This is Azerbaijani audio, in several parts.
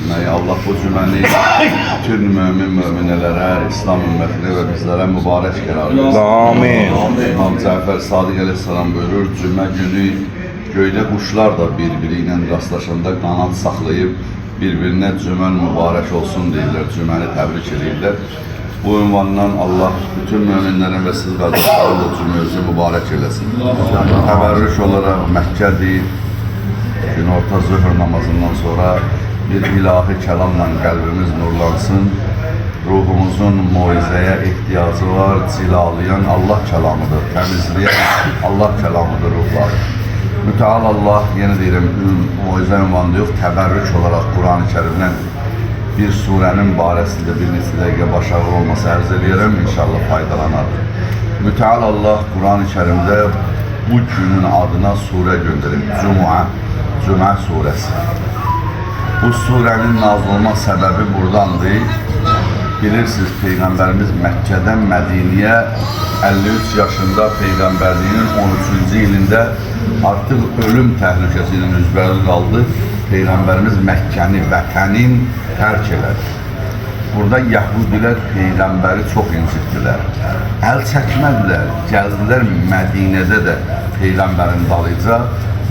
etməyi, Allah bu cümləni bütün müminlərə, İslam ümmətinə və bizlərə mübarək qərar versin. Amin. İmam Cəfər Sadiq əleyhissalam buyurur, cümə günü göydə quşlar da bir-biri ilə rastlaşanda qanat saxlayıb bir-birinə cümən mübarək olsun deyirlər, cüməni təbrik edirlər. Bu ünvandan Allah bütün müminlərin və siz qardaşların da cümləsi mübarək eləsin. Təbərrük olaraq Məkkədir, günorta zöhr namazından sonra bir ilahi kəlamla qəlbimiz nurlansın. Ruhumuzun muizəyə ehtiyacı var, cilalayan Allah kəlamıdır, təmizləyən Allah kəlamıdır ruhları. Müteal Allah, yenə deyirəm, muizə ünvanında yox, təbərrük olaraq Quran-ı Kərimdən bir surənin barəsində bir neçə dəqiqə başarılı olması ərz eləyərəm, inşallah faydalanar. Müteal Allah Quran-ı Kərimdə bu günün adına surə göndərir, Cümə surəsi. Bu surənin nazil olma səbəbi buradandır. Bilirsiniz, Peyğəmbərimiz Məkkədən Mədiniyə 53 yaşında Peyğəmbərliyin 13-cü ilində artıq ölüm təhlükəsi ilə üzbəüz qaldı. Peyğəmbərimiz Məkkəni, vətənin tərk elədi. Burada Yahudilər Peyğəmbəri çox incitdilər. Əl çəkmədilər, gəldilər Mədinədə də Peyğəmbərin dalıca.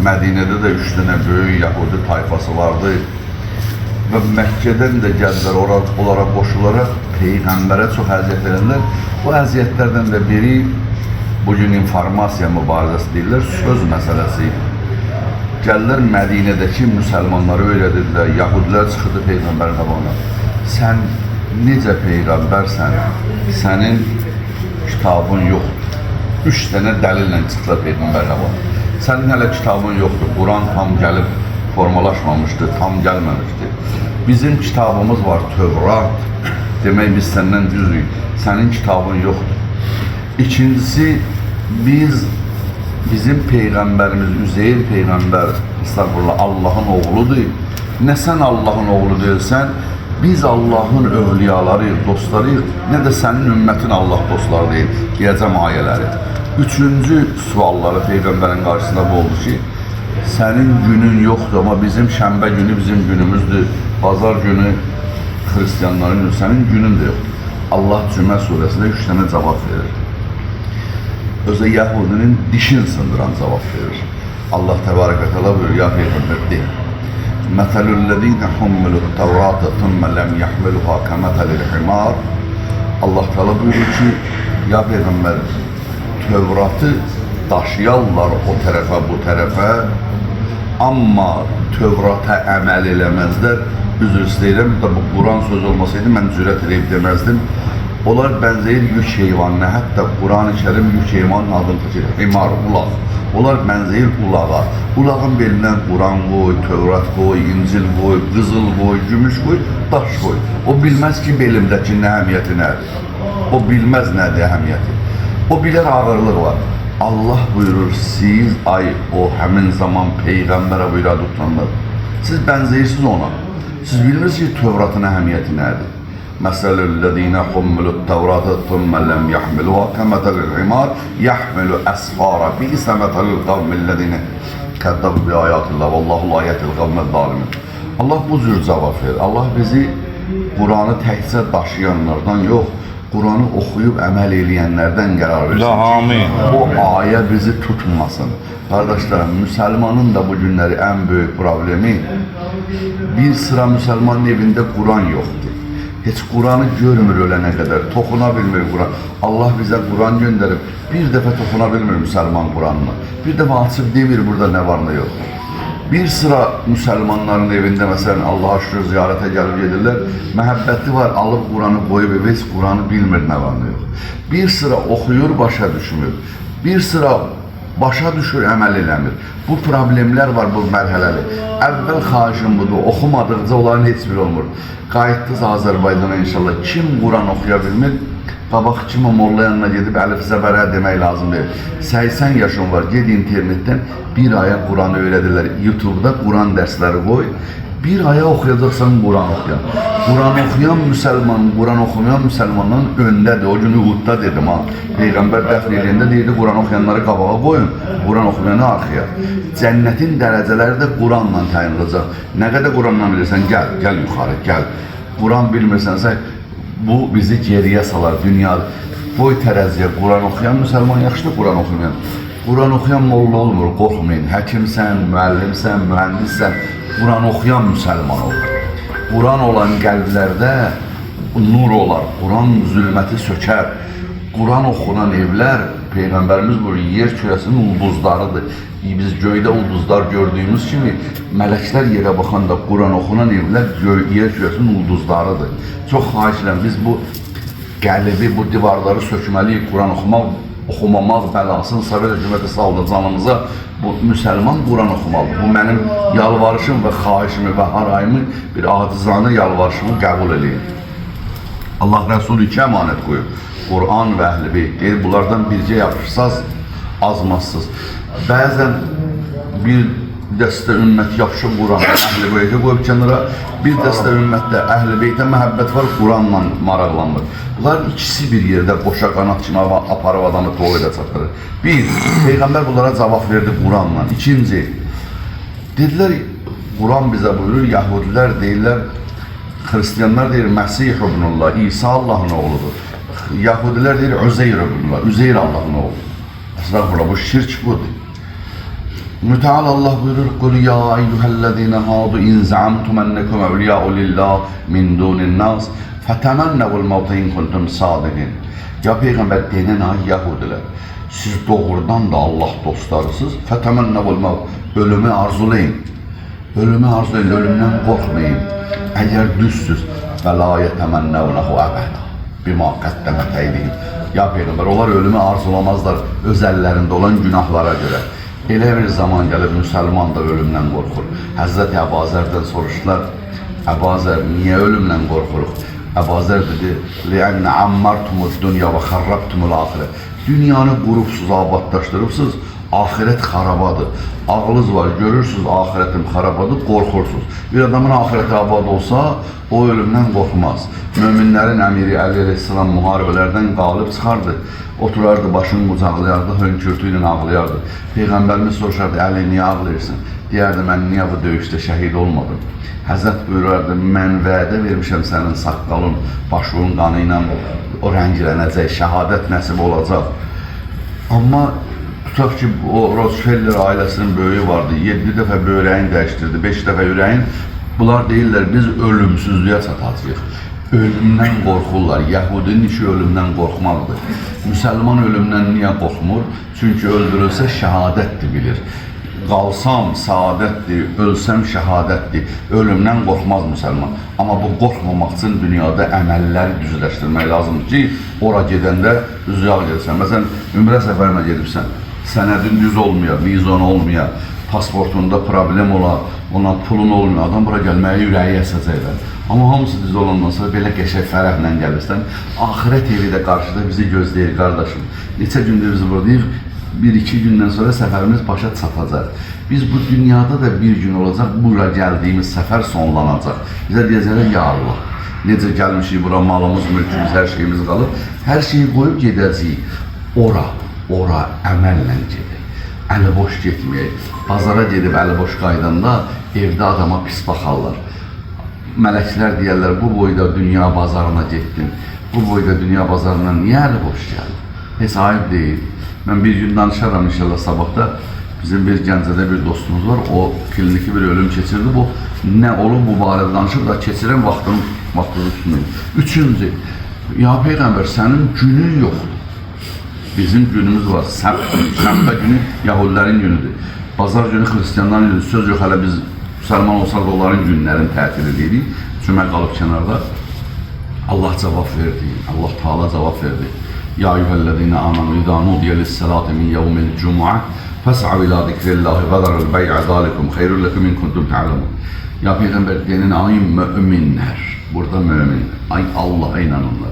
Mədinədə də 3 dənə böyük Yahudi tayfası vardı. Və Məkkədən də gəldilər, onlara qoşularaq Peyğəmbərə çox əziyyət edənlər. Bu əziyyətlərdən də biri bugün informasiya mübarizəsi deyirlər, söz məsələsi. Gəllər Mədinədəki müsəlmanları öyrədirlər, Yahudilər çıxırdı Peyğəmbərin qabağına. Sən necə Peyğəmbərsən, sənin kitabın yoxdur. 3 dənə dəlillə çıxdılar Peyğəmbərin qabağına. Sənin hələ kitabın yoxdur, Quran tam gəlib formalaşmamışdır, tam gəlməmişdir. Bizim kitabımız var, Tövrat. Demək, biz səndən düzük, sənin kitabın yoxdur. İkincisi, bizim Peyğəmbərimiz, Üzeyir Peyğəmbər, estağfurullah, Allahın oğludur. Nə sən Allahın oğlu deyilsən, biz Allahın övliyalarıyıq, dostlarıyıq, nə də sənin ümmətin Allah dostları deyil, deyəcəm ayələri. Üçüncü sualları Peyğəmbərin qarşısında bu oldu ki, sənin günün yoxdur, amma bizim şənbə günü bizim günümüzdür, bazar günü xristiyanların günü, sənin günün də yoxdur. Allah Cümə surəsində 3 dənə cavab verir. Özə Yahudinin dişini sındıran cavab verir. Allah təbarək və təala buyurur, ya Peyğəmbər deyil. Məsəlüllezine hummilut Tevrata thumma lem yahmiluha kemeselil himar. Allah təala buyurur ki, ya Peyğəmbər, Tövratı daşıyarlar o tərəfə, bu tərəfə, amma Tövrata əməl eləməzlər. Üzr istəyirəm, bu Quran sözü olmasaydı mən cürət edib deməzdim. Onlar bənzəyir yük heyvanına, hətta Quran-ı Kərim yük heyvanın adını taşıyır, himar, ulaq. Onlar bənzəyir ulağa. Ulağın belindən Quran qoy, Tövrat qoy, İncil qoy, qızıl qoy, gümüş qoy, daş qoy. O bilməz ki, belimdəki nə əhəmiyyəti nədir? O bilməz nədir əhəmiyyəti? O bilər ağırlıq var. Allah buyurur, siz o həmin zaman Peyğəmbərə bu iradə tutanlar. Siz bənzəyirsiniz ona. Siz bilirsiniz ki, Tövratın əhəmiyyəti nədir? Məsəlüllezine hummilut Tevrata thumma lem yahmiluha kemeselil himar yahmilu asfara bi'sa meselul kavmillezine keddebu bi ayatillah vallahu la yehdil kavmez zalimin. Allah bu cür cavab verir. Allah bizi Quranı təkcə daşıyanlardan yox, Quranı oxuyub əməl eləyənlərdən qərar versin. Amin. O ayə bizi tutmasın. Qardaşlarım, müsəlmanın da bu günləri ən böyük problemi, bir sıra müsəlmanın evində Quran yoxdur. Heç Quranı görmür ölənə qədər, toxuna bilmir Quran. Allah bizə Quran göndərib, bir dəfə toxuna bilmir müsəlman Quranını. Bir dəfə açıb demir burada nə var nə yox. Bir sıra müsəlmanların evində, məsələn, Allah'a şükür ziyarətə gəlib gedirlər, məhəbbəti var, alıb Quranı qoyub evə, heç Quranı bilmir nə var nə yox. Bir sıra oxuyur, başa düşmür. Bir sıra başa düşür, əməl eləmir. Bu problemlər var, bu mərhələli. Əvvəl xahişim budur, oxumadıqca onların heç biri olmur. Qayıtdınız Azərbaycana inşallah. Kim Quran oxuya bilmir? Qabaq kimi molla yanına gedib əlif zəbərə demək lazım deyil. 80 yaşın var, ged internetdən bir aya Quranı öyrədirlər. YouTube'da Quran dərsləri qoy. Bir aya oxuyacaqsan Quran oxuyan. Quran oxuyan müsəlman, Quran oxumayan müsəlmanın öndədir. O gün Uhudda dedim ha. Peyğəmbər dəfn edəndə deyirdi, Quran oxuyanları qabağa qoyun, Quran oxumayanı arxaya. Cənnətin dərəcələri də Quranla təyin olacaq. Nə qədər Quranla bilirsən, gəl yuxarı, gəl. Quran bilmirsənsə, bu bizi geriyə salar dünyada. Boy tərəziyə Quran oxuyan müsəlman yaxşıdır, Quran oxumayan. Quran oxuyan molla olmur, qorxmayın. Həkimsən, müəllimsən, mühəndissən, Quran oxuyan müsəlman olur. Quran olan qəlblərdə nur olar, Quran zülməti sökər. Quran oxunan evlər, Peyğəmbərimiz buyuruyor, yer kürəsinin ulduzlarıdır. Biz göydə ulduzlar gördüyümüz kimi, mələklər yerə baxanda Quran oxunan evlər yer kürəsinin ulduzlarıdır. Çox xahiş edirəm, biz bu qəlbi, bu divarları sökməliyik, Quran oxumamaq bəlasını Sovet hökuməti saldı canımıza. Bu müsəlman Quran oxumalıdır. Bu mənim yalvarışım və xahişimi və harayımı, bir acizanə yalvarışımı qəbul edin. Allah Rəsulü 2 əmanət qoyub. Quran və Əhl-i Beyt deyir, bunlardan bircə yapışsaz, azmazsız. Bəzən bir dəstə ümmət yapışıb Quran'a, Əhl-i Beytə qoyub kənara, bir dəstə ümmətdə Əhl-i Beytə məhəbbət var, Quranla maraqlanmır. Bunlar ikisi bir yerdə qoşa qanat kimi aparıb adamı toğuda çatırır. Bir, Peyğəmbər bunlara cavab verdi Quranla. İkinci, dedilər, Quran bizə buyurur, Yahudilər deyirlər, Hristiyanlar deyir, Məsih ibnullah, İsa Allahın oğludur. Yahudilər deyir, Üzeyr ibnullah, Üzeyr Allahın oğlu. Əslən, bu şirk budur. Müteal Allah buyurur, Qul ya eyyuhəllezine hadu in za'amtum ennekum evliya'u lillah min dunin nas fətemennevul mevte in kuntum sadiqin. Ya Peyğəmbər deyən ay Yahudilər, siz doğrudan da Allah dostlarısınız, fətemennevul mevte, ölümü arzulayın. Ölümü arzulayın, ölümdən qorxmayın. Əgər düzsüz, və la yetəmənnəvnəhu əbədə, bima qəddəmət əydihim. Ya Peyğəmbər, onlar ölümü arzulamazlar öz əllərində olan günahlara görə. Elə bir zaman gəlib, müsəlman da ölümdən qorxur. Həzrəti Əbazərdən soruşdular, Əbazər, niyə ölümdən qorxuruq? Əbazər dedi, لِأَنَّ عَمَّرْتُمُ الدُّنْيَا وَخَرَّبْتُمُ الْآخِرَةِ. Dünyanı qurubsuz, abadlaşdırıbsız, ahirət xarabadır. Ağlınız var, görürsünüz, ahirətim xarabadır, qorxursunuz. Bir adamın ahirəti abad olsa, o ölümdən qorxmaz. Möminlərin əmiri Əli əleyhissalam müharibələrdən qalib çıxardı. Oturardı, başını qucaqlayardı, hönkürtü ilə ağlayardı. Peyğəmbərimiz soruşardı, Əli, niyə ağlayırsın? Deyərdi, mən niyə bu döyüşdə şəhid olmadım? Həzrət buyurardı, mən vədə vermişəm sənin saqqalın, başının qanı ilə o rənglənəcək, şəhadət nəsib olacaq. Amma tutaq ki, o Rockefeller ailəsinin böyüyü vardı, 7 dəfə böyrəyin dəyişdirdi, 5 dəfə ürəyin. Bunlar deyirlər, biz ölümsüzlüyə çatacağıq. Ölümdən qorxurlar. Yəhudinin işi ölümdən qorxmaqdır. Müsəlman ölümdən niyə qorxmur? Çünki öldürülsə şəhadətdir bilir. Qalsam səadətdir, ölsəm şəhadətdir. Ölümdən qorxmaz müsəlman. Amma bu qorxmamaq üçün dünyada əməlləri düzləşdirmək lazımdır ki, ora gedəndə düzüyaq gedəsən. Məsələn, ümrə səfərinə gedibsən, sənədin düz olmuyor, vizon olmuyor, pasportunda problem olar, ona pulun olmuyor, adam bura gəlməyə ürəyi əsəcəklər. Amma hamısı düz olandan sonra belə qəşəng fərəhlə gəlirsən, axirət evi də qarşıda bizi gözləyir, qardaşım. Neçə gündür biz buradayıq, 1-2 gündən sonra səfərimiz başa çatacaq. Biz bu dünyada da bir gün olacaq, bura gəldiyimiz səfər sonlanacaq. Bizə deyəcəklər, ya Allah, necə gəlmişik bura, malımız, mülkümüz, hər şeyimiz qalır. Hər şeyi qoyub gedəcəyik. Ora əməllə gedək. Əli boş getməyək. Bazara gedib əli boş qaydanda evdə adama pis baxarlar. Mələklər deyərlər, bu boyda dünya bazarına getdin. Bu boyda dünya bazarından niyə əli boş gəldin? Heç ayıb deyil. Mən bir gün danışaram inşallah sabahda. Bizim bir Gəncədə bir dostumuz var. O kliniki bir ölüm keçirdi. Bu nə olub bu barədə danışıb da keçirən vaxtın üstündə. Üçüncü, ya Peyğəmbər, sənin günün yoxdur. Bizim günümüz var. Şənbə günü Yahudilərin günüdür. Bazar günü Xristiyanların günüdür. Söz yox, hələ biz müsəlman olsaq da onların günlərini tətil edirik. Cümə qalıb kənarda. Allah cavab verdi. Allah Teala cavab verdi. Ya eyyuhellezine amanu idâ nudiye lis-salati min yevmil cum'a fes'av ila zikrillahi ve zarul bey'a zalikum hayrun lekum in kuntum ta'lemun. Ya Peyğəmbər deyənin ay möminlər. Burada mömin. Ay Allah'a inananlar.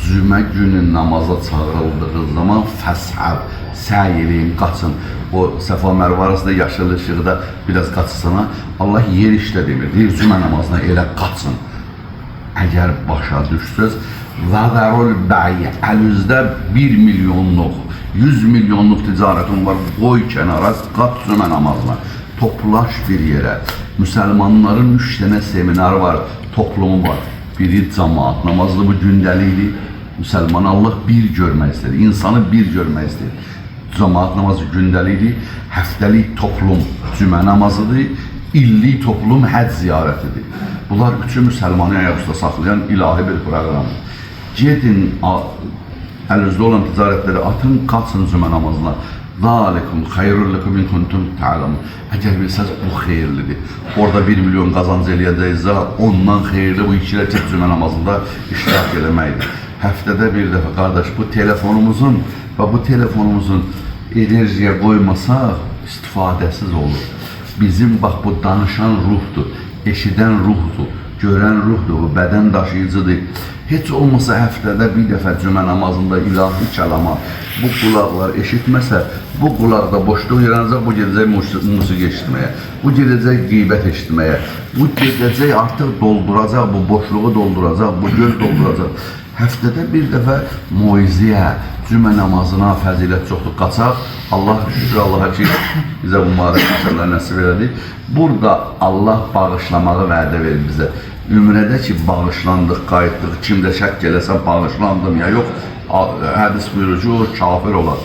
Cümə günü namaza çağırıldığı zaman fəs'av, səy eləyin, qaçın. O Səfa Mərvə arasında yaşıl ışıqda biraz qaçısına Allah yer işlə demir. Deyir cümə namazına elə qaçın. əgər başa düşsəz, vəzərul bəy, əlinizdə 1 milyonluq, 100 milyonluq ticarətin var, qoy kənara, qat cümə namazına, toplaş bir yerə. Müsəlmanların 3 dənə seminarı var, toplumu var. Biri cemaat namazıdır, bu gündəlikdir. Müsəlman Allah bir görmək istəyir, insanı bir görmək istəyir. Cemaat namazı gündəlikdir, həftəlik toplum cümə namazıdır, illik toplum həcc ziyarətidir. Bunlar üçü müsəlmanı ayaqüstə saxlayan ilahi bir proqramdır. Gedin, əlinizdə olan ticarətləri atın, qaçın cümə namazına. Zalikum xeyrullukum in kuntum ta'lamun. Əgər bilsəz bu xeyirlidir. Orada 1 milyon qazanc eləyəcəyizə, ondan xeyirli bu 2 rəkət cümə namazında iştirak eləməkdir. Həftədə bir dəfə qardaş, bu telefonumuzun və bu telefonumuzun enerjiyə qoymasaq istifadəsiz olur. Bizim bax bu danışan ruhdur, eşidən ruhdur, görən ruhdur, bu bədən daşıyıcıdır. Heç olmasa həftədə bir dəfə cümə namazında ilahi kəlama bu qulaqlar eşitməsə, bu qulaqda boşluq yaranacaq, bu gedəcək musiqi eşitməyə, bu gedəcək qeybət eşitməyə, bu gedəcək artıq dolduracaq, bu boşluğu dolduracaq, bu göz dolduracaq. Həftədə bir dəfə moizəyə, cümə namazına fəzilət çoxdur, qaçaq. Allah şükür Allaha ki, bizə bu mübarək insanlar nəsib elədi. Burada Allah bağışlamağı vədə verir bizə. Ümrədə ki, bağışlandıq, qayıtdıq, kimdə şək eləsə bağışlandım ya yox, hədis buyurur ki, o kafir olar.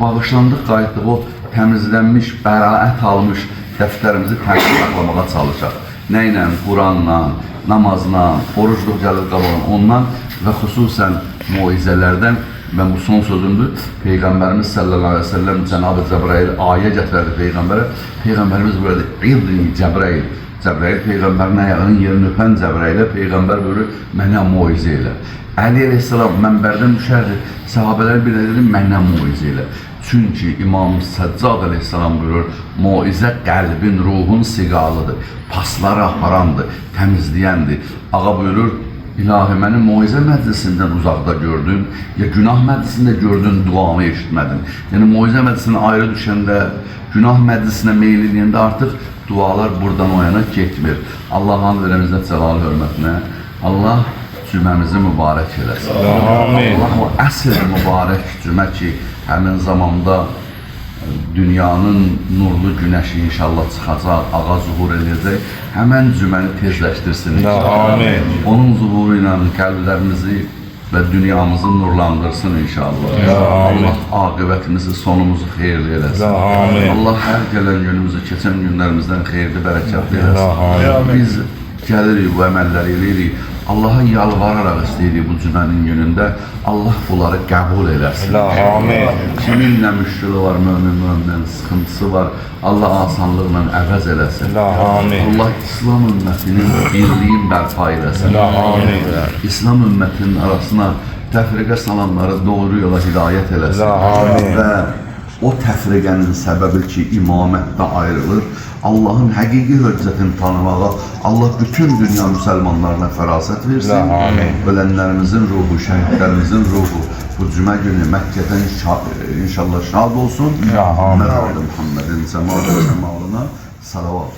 Bağışlandıq, qayıtdıq, o təmizlənmiş, bəraət almış dəftərimizi təmiz saxlamağa çalışaq. Nə ilə? Quranla, namazla, orucluq gəlir qabağın ondan və xüsusən muizələrdən. Mən bu son sözümdür. Peyğəmbərimiz sallallahu aleyhi ve sellem Cənab-ı Cəbrail ayə gətirərdi Peyğəmbərə. Peyğəmbərimiz buyurdu, İrdini Cəbrail. Cəbrail Peyğəmbərin ayağının yerini öpən Cəbrailə Peyğəmbər buyurur, mənə muizə elə. Əli əleyhissalam mənbərdən düşərdi. Sahabələr bir dedi, mənə muizə elə. Çünki İmam Səccad əleyhissalam buyurur, muizə qəlbin, ruhun siqalıdır, pasları aparandır, təmizləyəndir. Ağa buyurur, İlahi, məni muizə məclisindən uzaqda gördün, ya günah məclisində gördün, duamı eşitmədin. Yəni, muizə məclisinə ayrı düşəndə, günah məclisinə meyil edəndə artıq dualar buradan o yana getmir. Allah'ın verəmizdə cəlal hörmətinə, Allah cüməmizi mübarək eləsin. Allah o əsr mübarək cümə ki, həmin zamanda dünyanın nurlu günəşi inşallah çıxacaq, ağa zuhur edəcək, həmən cüməni tezləşdirsin inşallah. Onun zuhuru ilə qəlblərimizi və dünyamızı nurlandırsın inşallah. Allah aqibətimizi, sonumuzu xeyirli eləsin. Allah hər gələn günümüzü, keçən günlərimizdən xeyirli, bərəkətli eləsin. Biz gəlirik, bu əməlləri eləyirik. Allaha yalvararaq istəyirik bu cümənin günündə. Allah bunları qəbul eləsin. Kiminlə müşkülü var, mömin-mömin, sıxıntısı var. Allah asanlıqla əvəz eləsin. Allah İslam ümmətinin birliyin bərpa eləsin. İslam ümmətinin arasına təfriqə salanları doğru yola hidayət eləsin. Və o təfriqənin səbəbi ki, imamətdə ayrılır. Allahın həqiqi hüccətini tanımağa Allah bütün dünya müsəlmanlarına fərasət versin. Ölənlərimizin ruhu, şəhidlərimizin ruhu bu cümə günü Məkkədən inşallah şad olsun. Muhammedin cəmalına salavat.